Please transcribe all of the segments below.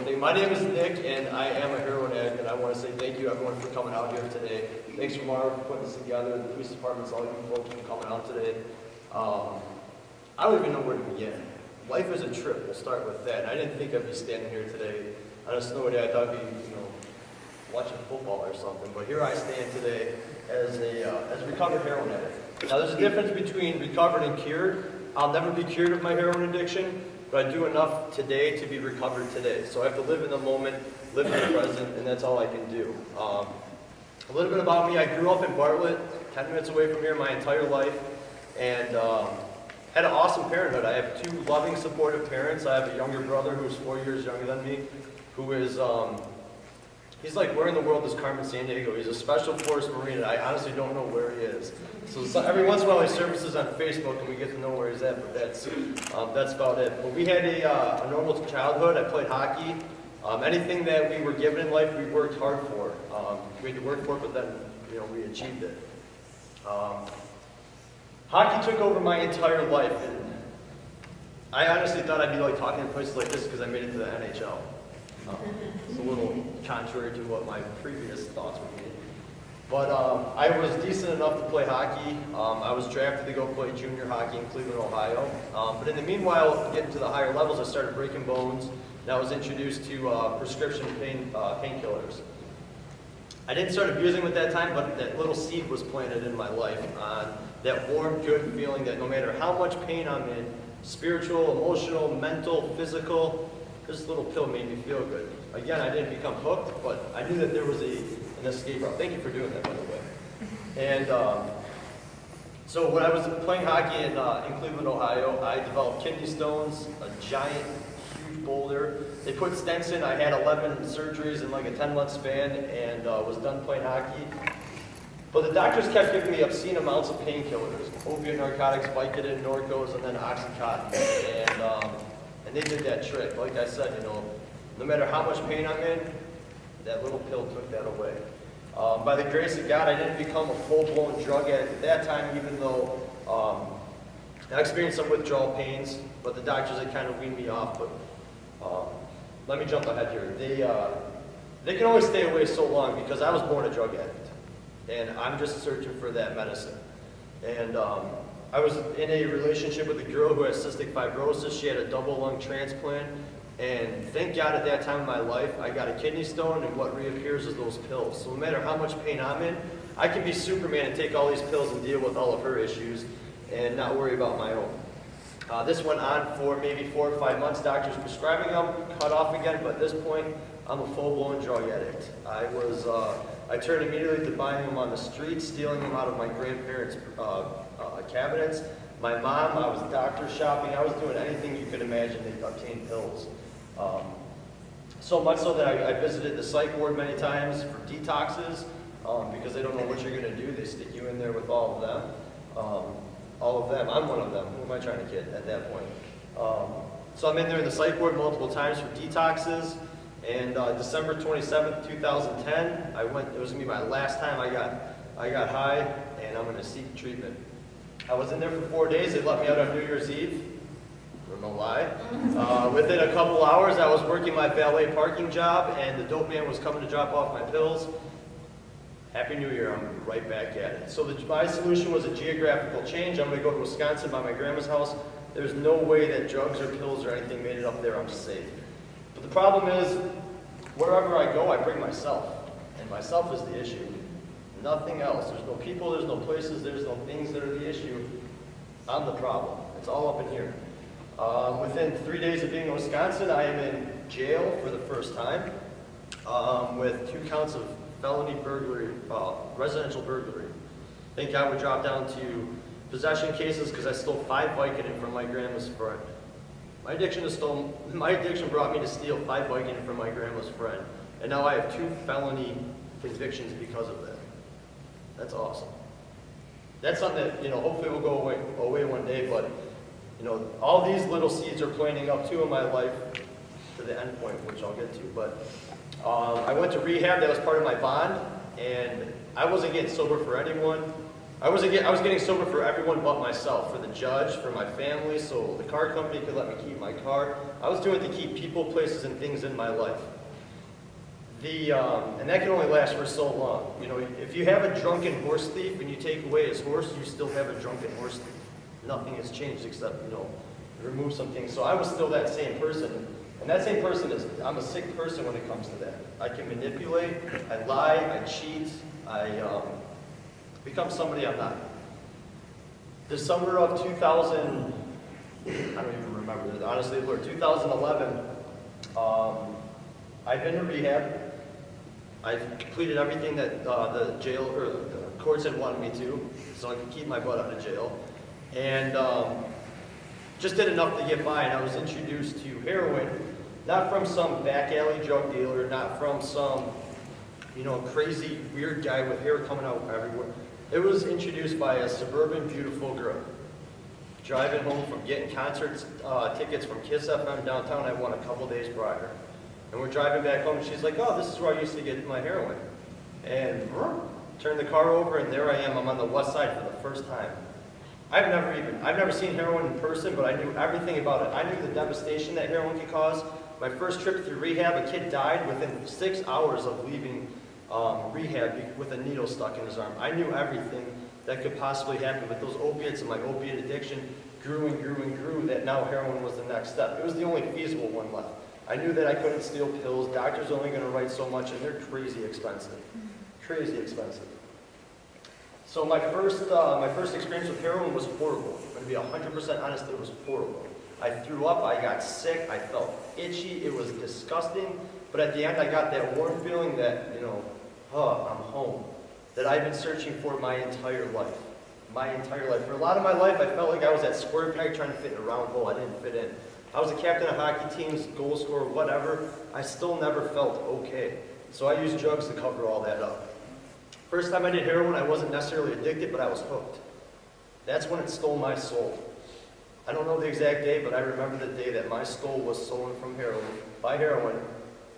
morning. My name is Nick, and I am a heroin addict, and I want to say thank you, everyone, for coming out here today. Thanks for Mara for putting this together, the police departments, all you folks for coming out today. I don't even know where to begin. Life is a trip. We'll start with that. And I didn't think I'd be standing here today on a snowy day. I thought I'd be, watching football or something. But here I stand today as a recovered heroin addict. Now, there's a difference between recovered and cured. I'll never be cured of my heroin addiction, but I do enough today to be recovered today. So I have to live in the moment, live in the present, and that's all I can do. A little bit about me. I grew up in Bartlett, 10 minutes away from here my entire life, and had an awesome parenthood. I have two loving, supportive parents. I have a younger brother who's 4 years younger than me, who is, he's like, where in the world is Carmen Sandiego? He's a Special Forces Marine, and I honestly don't know where he is. So every once in a while he surfaces on Facebook, and we get to know where he's at, but that's about it. But we had a normal childhood. I played hockey. Anything that we were given in life, we worked hard for. We had to work for it, but then, we achieved it. Hockey took over my entire life, and I honestly thought I'd be talking in places like this because I made it to the NHL. It's a little contrary to what my previous thoughts would be. But I was decent enough to play hockey. I was drafted to go play junior hockey in Cleveland, Ohio. But in the meanwhile, getting to the higher levels, I started breaking bones, and I was introduced to prescription painkillers. I didn't start abusing them at that time, but that little seed was planted in my life. That warm, good feeling that no matter how much pain I'm in, spiritual, emotional, mental, physical, this little pill made me feel good. Again, I didn't become hooked, but I knew that there was an escape route. Thank you for doing that, by the way. And so when I was playing hockey in Cleveland, Ohio, I developed kidney stones, a giant, huge boulder. They put stents in. I had 11 surgeries in like a 10-month span and was done playing hockey. But the doctors kept giving me obscene amounts of painkillers, opiate narcotics, Vicodin, Norcos, and then Oxycontin. And they did that trick. Like I said, no matter how much pain I'm in, that little pill took that away. By the grace of God, I didn't become a full-blown drug addict at that time, even though I experienced some withdrawal pains, but the doctors had kind of weaned me off. But let me jump ahead here. They can only stay away so long because I was born a drug addict. And I'm just searching for that medicine. And I was in a relationship with a girl who had cystic fibrosis. She had a double lung transplant. And thank God at that time in my life, I got a kidney stone, and what reappears is those pills. So no matter how much pain I'm in, I can be Superman and take all these pills and deal with all of her issues and not worry about my own. This went on for maybe 4 or 5 months. Doctors prescribing them, cut off again, but at this point, I'm a full-blown drug addict. I turned immediately to buying them on the street, stealing them out of my grandparents' cabinets. My mom, I was doctor shopping. I was doing anything you could imagine to obtain pills. So much so that I visited the psych ward many times for detoxes because they don't know what you're going to do. They stick you in there with all of them. All of them. I'm one of them. Who am I trying to kid at that point? So I'm in there in the psych ward multiple times for detoxes. And December 27th, 2010, it was going to be my last time I got high, and I'm going to seek treatment. I was in there for 4 days. They let me out on New Year's Eve. No lie. Within a couple hours, I was working my valet parking job, and the dope man was coming to drop off my pills. Happy New Year, I'm right back at it. So my solution was a geographical change. I'm going to go to Wisconsin by my grandma's house. There's no way that drugs or pills or anything made it up there. I'm safe. But the problem is, wherever I go, I bring myself. And myself is the issue. Nothing else. There's no people, there's no places, there's no things that are the issue. I'm the problem. It's all up in here. Within 3 days of being in Wisconsin, I am in jail for the first time with 2 counts of felony burglary, residential burglary. Thank God we dropped down to possession cases because I stole 5 Vicodin from my grandma's friend. My addiction brought me to steal 5 Vicodin from my grandma's friend, and now I have 2 felony convictions because of that. That's awesome. That's something that hopefully will go away one day, but all these little seeds are planting up too in my life to the end point, which I'll get to. But I went to rehab. That was part of my bond, and I wasn't getting sober for anyone. I was getting sober for everyone but myself, for the judge, for my family, so the car company could let me keep my car. I was doing it to keep people, places, and things in my life. And that can only last for so long. You know, if you have a drunken horse thief and you take away his horse, you still have a drunken horse thief. Nothing has changed except, you know, remove some things. So I was still that same person. And that same person I'm a sick person when it comes to that. I can manipulate, I lie, I cheat, I become somebody I'm not. The summer of 2000, I don't even remember, honestly, Lord, 2011, I've been to rehab. I've completed everything that the jail or the courts had wanted me to, so I could keep my butt out of jail. And just did enough to get by, and I was introduced to heroin, not from some back alley drug dealer, not from some, you know, crazy weird guy with hair coming out everywhere. It was introduced by a suburban beautiful girl. Driving home from getting concert tickets from Kiss FM downtown, I won a couple days prior. And we're driving back home, and she's like, oh, this is where I used to get my heroin. And turn the car over, and there I am. I'm on the west side for the first time. I've never seen heroin in person, but I knew everything about it. I knew the devastation that heroin could cause. My first trip through rehab, a kid died within 6 hours of leaving rehab with a needle stuck in his arm. I knew everything that could possibly happen with those opiates, and my opiate addiction grew and grew and grew, that now heroin was the next step. It was the only feasible one left. I knew that I couldn't steal pills. Doctors are only going to write so much, and they're crazy expensive. Crazy expensive. So my first experience with heroin was horrible. I'm going to be 100% honest, it was horrible. I threw up, I got sick, I felt itchy, it was disgusting, but at the end I got that warm feeling that, you know, I'm home, that I've been searching for my entire life. My entire life. For a lot of my life, I felt like I was that square peg trying to fit in a round hole. I didn't fit in. I was a captain of hockey teams, goal scorer, whatever. I still never felt okay. So I used drugs to cover all that up. First time I did heroin, I wasn't necessarily addicted, but I was hooked. That's when it stole my soul. I don't know the exact day, but I remember the day that my soul was stolen from heroin,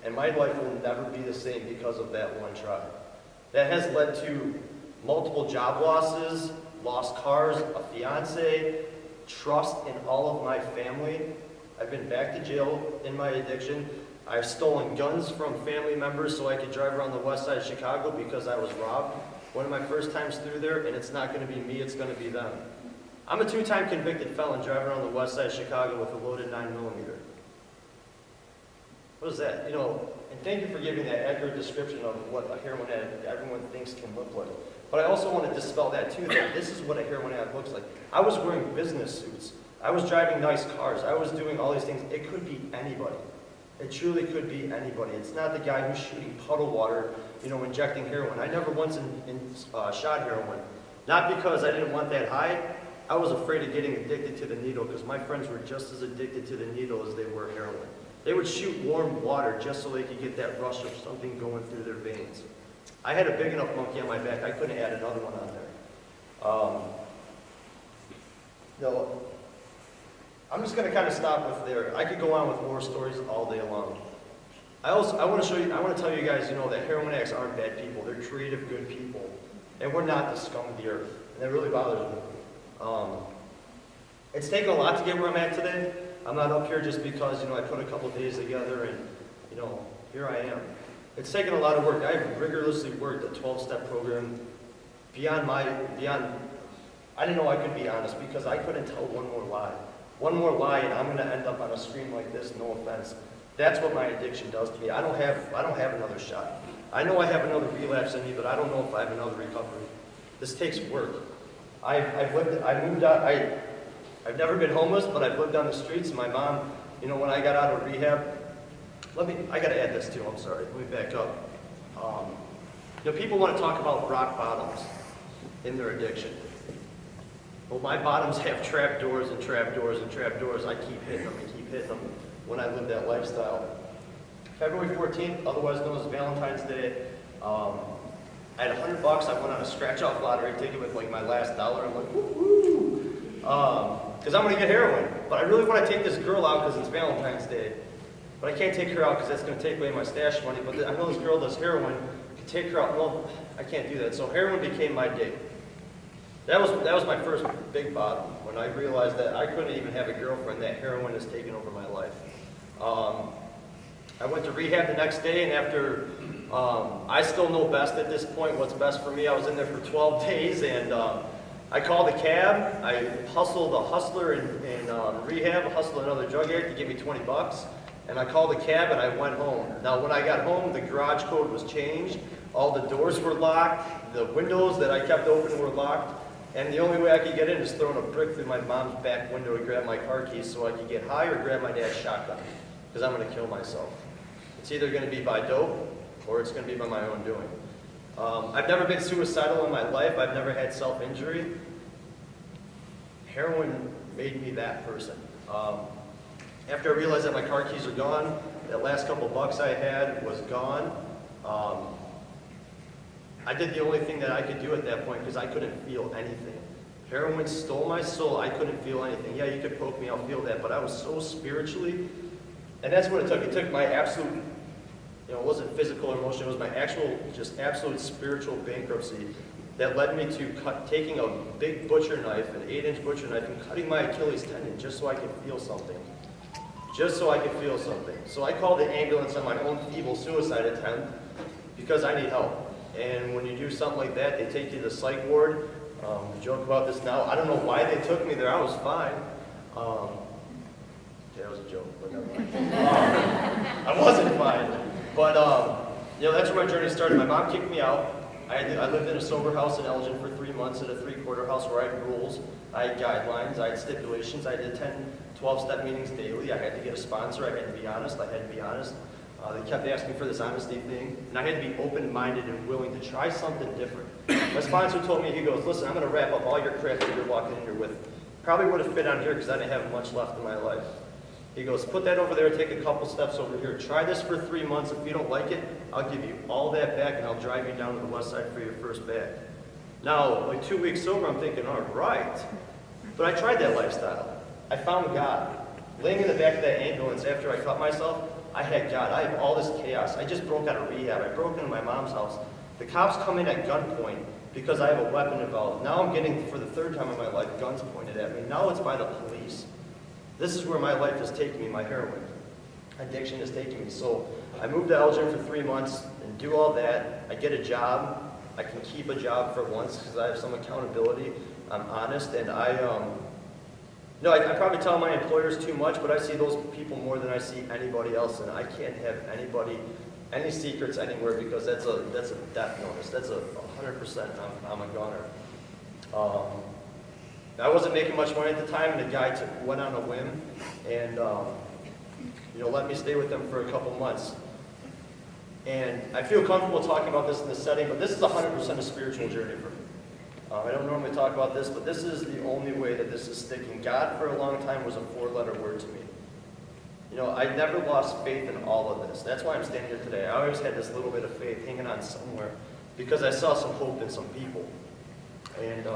and my life will never be the same because of that one try. That has led to multiple job losses, lost cars, a fiance, trust in all of my family. I've been back to jail in my addiction. I've stolen guns from family members so I could drive around the west side of Chicago because I was robbed one of my first times through there, and it's not going to be me, it's going to be them. I'm a 2-time convicted felon driving around the west side of Chicago with a loaded 9mm. What is that? You know, and thank you for giving that accurate description of what a heroin addict everyone thinks can look like. But I also want to dispel that too, that this is what a heroin addict looks like. I was wearing business suits. I was driving nice cars. I was doing all these things. It could be anybody. It truly could be anybody. It's not the guy who's shooting puddle water, you know, injecting heroin. I never once shot heroin. Not because I didn't want that high. I was afraid of getting addicted to the needle because my friends were just as addicted to the needle as they were heroin. They would shoot warm water just so they could get that rush of something going through their veins. I had a big enough monkey on my back, I couldn't add another one on there. No, I'm just going to kind of stop with there. I could go on with more stories all day long. I want to tell you guys, you know, that heroin addicts aren't bad people. They're creative, good people. And we're not the scum of the earth. And that really bothers me. It's taken a lot to get where I'm at today. I'm not up here just because, you know, I put a couple days together and, you know, here I am. It's taken a lot of work. I've rigorously worked a 12-step program I didn't know I could be honest because I couldn't tell one more lie. One more lie and I'm going to end up on a screen like this, no offense. That's what my addiction does to me. I don't have another shot. I know I have another relapse in me, but I don't know if I have another recovery. This takes work. I've never been homeless, but I've lived on the streets. My mom, you know, when I got out of rehab, I got to add this too, I'm sorry. Let me back up. You know, people want to talk about rock bottoms in their addiction. Well, my bottoms have trap doors and trap doors and trap doors. I keep hitting them and keep hitting them when I live that lifestyle. February 14th, otherwise known as Valentine's Day, I had $100. I went on a scratch-off lottery ticket with like my last dollar. I'm like, woo-hoo! Because I'm going to get heroin. But I really want to take this girl out because it's Valentine's Day. But I can't take her out because that's going to take away my stash money. But I know this girl does heroin. I can take her out. Well, I can't do that. So heroin became my date. That was my first big bottom, when I realized that I couldn't even have a girlfriend, that heroin has taken over my life. I went to rehab the next day, and after, I still know best at this point what's best for me. I was in there for 12 days, and I called a cab. I hustled a hustler in rehab, hustled another drug addict to give me 20 bucks. And I called a cab and I went home. Now when I got home, the garage code was changed. All the doors were locked. The windows that I kept open were locked. And the only way I could get in is throwing a brick through my mom's back window to grab my car keys so I could get high, or grab my dad's shotgun, because I'm going to kill myself. It's either going to be by dope or it's going to be by my own doing. I've never been suicidal in my life. I've never had self-injury. Heroin made me that person. After I realized that my car keys are gone, that last couple bucks I had was gone, I did the only thing that I could do at that point, because I couldn't feel anything. Heroin stole my soul. I couldn't feel anything. Yeah, you could poke me, I'll feel that, but I was so spiritually, and that's what it took. It took my absolute, it wasn't physical or emotional, it was my actual, just absolute spiritual bankruptcy that led me to taking a big butcher knife, an 8-inch butcher knife, and cutting my Achilles tendon just so I could feel something. Just so I could feel something. So I called the ambulance on my own feeble suicide attempt because I need help. And when you do something like that, they take you to the psych ward. We joke about this now. I don't know why they took me there. I was fine. That was a joke, but never mind. I wasn't fine. But that's where my journey started. My mom kicked me out. I lived in a sober house in Elgin for 3 months, at a 3-quarter house where I had rules, I had guidelines, I had stipulations, I did 10, 12-step meetings daily. I had to get a sponsor, I had to be honest, They kept asking for this honesty thing, and I had to be open-minded and willing to try something different. My sponsor told me, he goes, listen, I'm going to wrap up all your crap that you're walking in here with. Probably would have fit on here because I didn't have much left in my life. He goes, put that over there, take a couple steps over here. Try this for 3 months. If you don't like it, I'll give you all that back, and I'll drive you down to the west side for your first bag. Now, like 2 weeks sober, I'm thinking, all right. But I tried that lifestyle. I found God. Laying in the back of that ambulance after I cut myself, I had God. I have all this chaos. I just broke out of rehab. I broke into my mom's house. The cops come in at gunpoint because I have a weapon involved. Now I'm getting, for the 3rd time in my life, guns pointed at me. Now it's by the police. This is where my life has taken me, my heroin addiction has taken me. So I moved to Elgin for 3 months and do all that. I get a job. I can keep a job for once because I have some accountability. I'm honest, and I probably tell my employers too much, but I see those people more than I see anybody else, and I can't have any secrets anywhere, because that's a death notice. That's a 100%. I'm a goner. I wasn't making much money at the time, and the guy went on a whim and let me stay with them for a couple months. And I feel comfortable talking about this in this setting, but this is 100% a spiritual journey for me. I don't normally talk about this, but this is the only way that this is sticking. God, for a long time, was a 4-letter word to me. I never lost faith in all of this. That's why I'm standing here today. I always had this little bit of faith hanging on somewhere, because I saw some hope in some people. And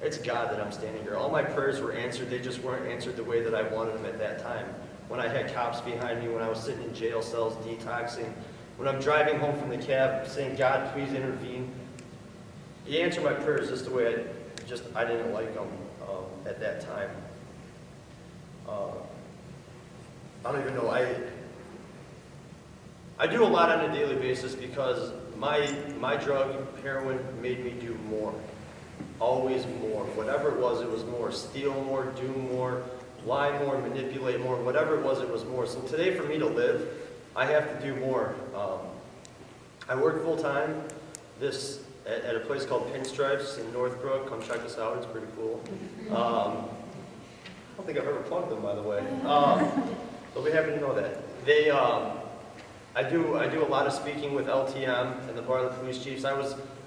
it's God that I'm standing here. All my prayers were answered. They just weren't answered the way that I wanted them at that time. When I had cops behind me, when I was sitting in jail cells detoxing, when I'm driving home from the cab saying, God, please intervene. He answered my prayers just the way I didn't like them at that time. I don't even know. I do a lot on a daily basis, because my drug, heroin, made me do more. Always more. Whatever it was more. Steal more, do more, lie more, manipulate more. Whatever it was more. So today, for me to live, I have to do more. I work full-time at a place called Pinstripes in Northbrook. Come check us out. It's pretty cool. I don't think I've ever plugged them, by the way. They'll be happy to know that. I do a lot of speaking with LTM and the Bar of the Police Chiefs.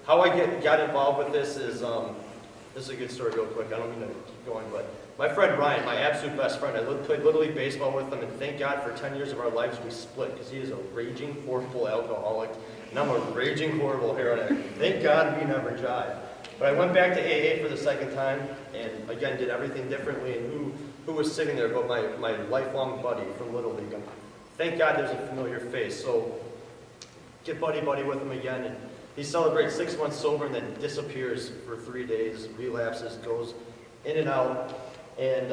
How I got involved with this is a good story real quick. I don't mean to keep going, but my friend Ryan, my absolute best friend, I played Little League Baseball with him, and thank God for 10 years of our lives we split, because he is a raging, horrible alcoholic, and I'm a raging, horrible heroin addict. Thank God we never jive. But I went back to AA for the 2nd time, and again did everything differently, and who was sitting there but my lifelong buddy from Little League. And thank God there's a familiar face. So get buddy with him again, and He celebrates 6 months sober and then disappears for 3 days, relapses, goes in and out, and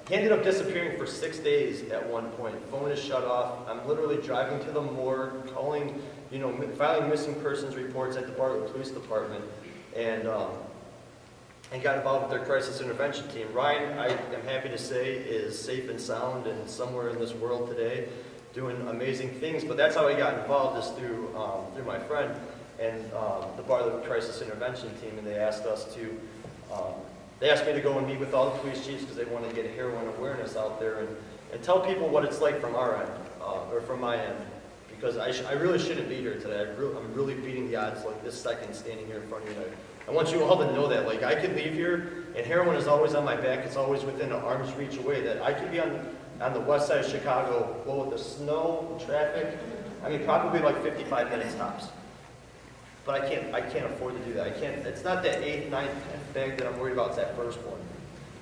he ended up disappearing for 6 days at one point. Phone is shut off. I'm literally driving to the morgue, calling, filing missing persons reports at the Bartlett Police Department, and got involved with their crisis intervention team. Ryan, I am happy to say, is safe and sound and somewhere in this world today, doing amazing things. But that's how I got involved, is through my friend and the Bartlett Crisis Intervention team, and they asked me to go and meet with all the police chiefs because they want to get heroin awareness out there and tell people what it's like from our end, or from my end, because I really shouldn't be here today. I'm really beating the odds like this second standing here in front of you. I want you all to know that. Like, I could leave here and heroin is always on my back. It's always within an arm's reach away. That I could be on the west side of Chicago, well, with the snow, the traffic, I mean, probably like 55 minutes tops. But I can't afford to do that. It's not that 8th, 9th, 10th bag that I'm worried about, it's that first one.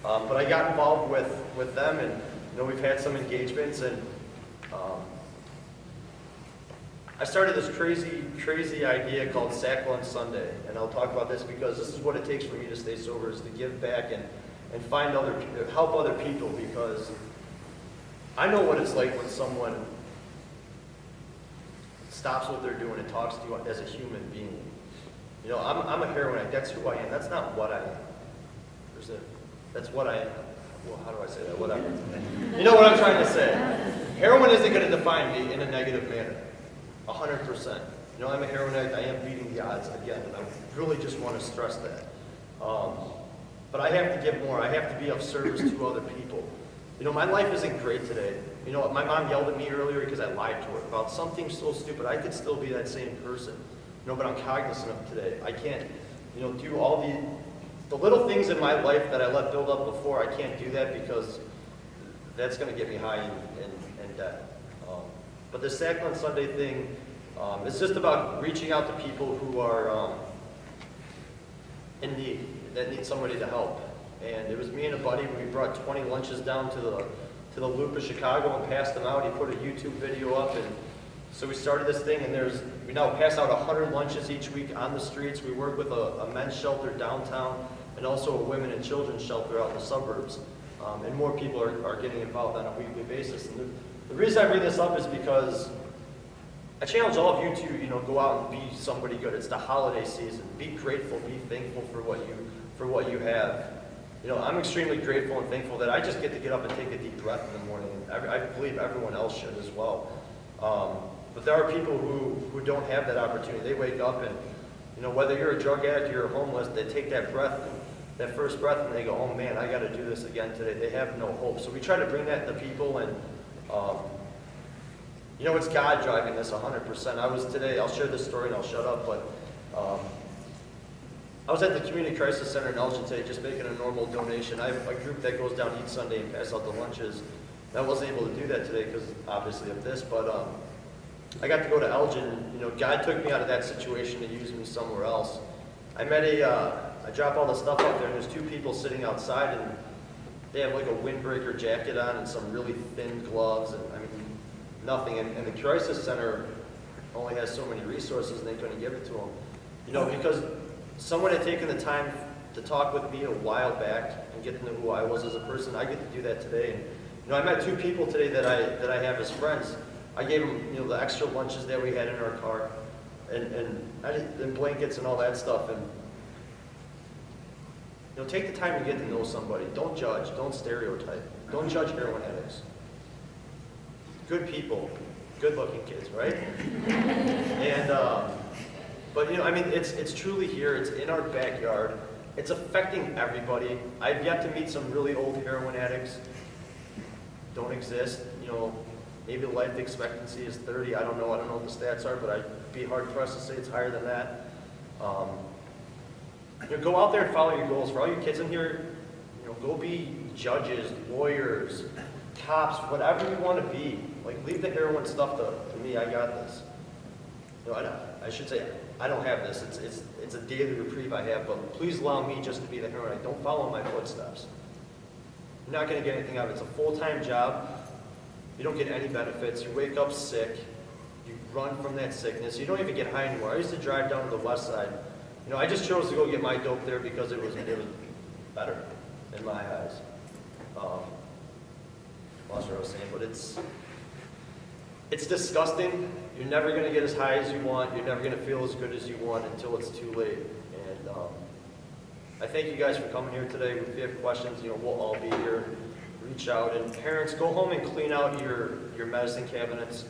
But I got involved with them, and we've had some engagements, and I started this crazy idea called Sack Lunch Sunday, and I'll talk about this because this is what it takes for me to stay sober, is to give back and help other people, because I know what it's like when someone stops what they're doing and talks to you as a human being. I'm a heroin addict. That's who I am. That's not what I am. That's what I am. Well, how do I say that? Whatever. You know what I'm trying to say. Heroin isn't going to define me in a negative manner. 100%. I'm a heroin addict. I am beating the odds again, and I really just want to stress that. But I have to give more. I have to be of service to other people. My life isn't great today. My mom yelled at me earlier because I lied to her about something so stupid. I could still be that same person. But I'm cognizant of today. I can't, do all the little things in my life that I let build up before. I can't do that because that's going to get me high in debt. But the Sack on Sunday thing, it's just about reaching out to people who are in need, that need somebody to help. And it was me and a buddy. We brought 20 lunches down to the Loop of Chicago and passed them out. He put a YouTube video up, and so we started this thing. And we now pass out 100 lunches each week on the streets. We work with a men's shelter downtown and also a women and children's shelter out in the suburbs. And more people are getting involved on a weekly basis. And the reason I bring this up is because I challenge all of you to go out and be somebody good. It's the holiday season. Be grateful. Be thankful for what you have. I'm extremely grateful and thankful that I just get to get up and take a deep breath in the morning. I believe everyone else should as well. But there are people who don't have that opportunity. They wake up and, whether you're a drug addict or you're homeless, they take that breath, that first breath, and they go, oh man, I got to do this again today. They have no hope. So we try to bring that to people, and it's God driving this 100%. I'll share this story and I'll shut up, but I was at the Community Crisis Center in Elgin today, just making a normal donation. I have a group that goes down each Sunday and pass out the lunches. I wasn't able to do that today because, obviously, of this, but I got to go to Elgin. God took me out of that situation to use me somewhere else. I drop all the stuff out there, and there's 2 people sitting outside, and they have like a windbreaker jacket on and some really thin gloves, and nothing. And the Crisis Center only has so many resources, and they couldn't give it to them. Because someone had taken the time to talk with me a while back and get to know who I was as a person. I get to do that today. And I met 2 people today that I have as friends. I gave them the extra lunches that we had in our car, and blankets and all that stuff. And take the time to get to know somebody. Don't judge. Don't stereotype. Don't judge heroin addicts. Good people, good-looking kids, right? And but it's truly here. It's in our backyard. It's affecting everybody. I've yet to meet some really old heroin addicts. Don't exist. Maybe life expectancy is 30. I don't know what the stats are, but I'd be hard pressed to say it's higher than that. Go out there and follow your goals. For all you kids in here, go be judges, lawyers, cops, whatever you want to be. Like, leave the heroin stuff to me. I got this. I should say, I don't have this. It's a daily reprieve I have, but please allow me just to be the heroin. Don't follow my footsteps. You're not going to get anything out of it. It's a full-time job. You don't get any benefits. You wake up sick. You run from that sickness. You don't even get high anymore. I used to drive down to the west side. You know, I just chose to go get my dope there because it was better in my eyes. Lost what I was saying, but it's disgusting. You're never going to get as high as you want. You're never going to feel as good as you want until it's too late. And I thank you guys for coming here today. If you have questions, you know, we'll all be here. Reach out. And parents, go home and clean out your medicine cabinets.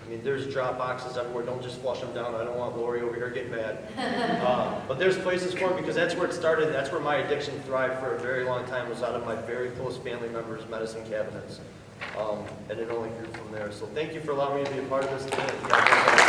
I mean, there's drop boxes everywhere. Don't just flush them down. I don't want Lori over here getting mad. But there's places for it because that's where it started. That's where my addiction thrived for a very long time, was out of my very close family members' medicine cabinets. And it only grew from there. So thank you for allowing me to be a part of this today.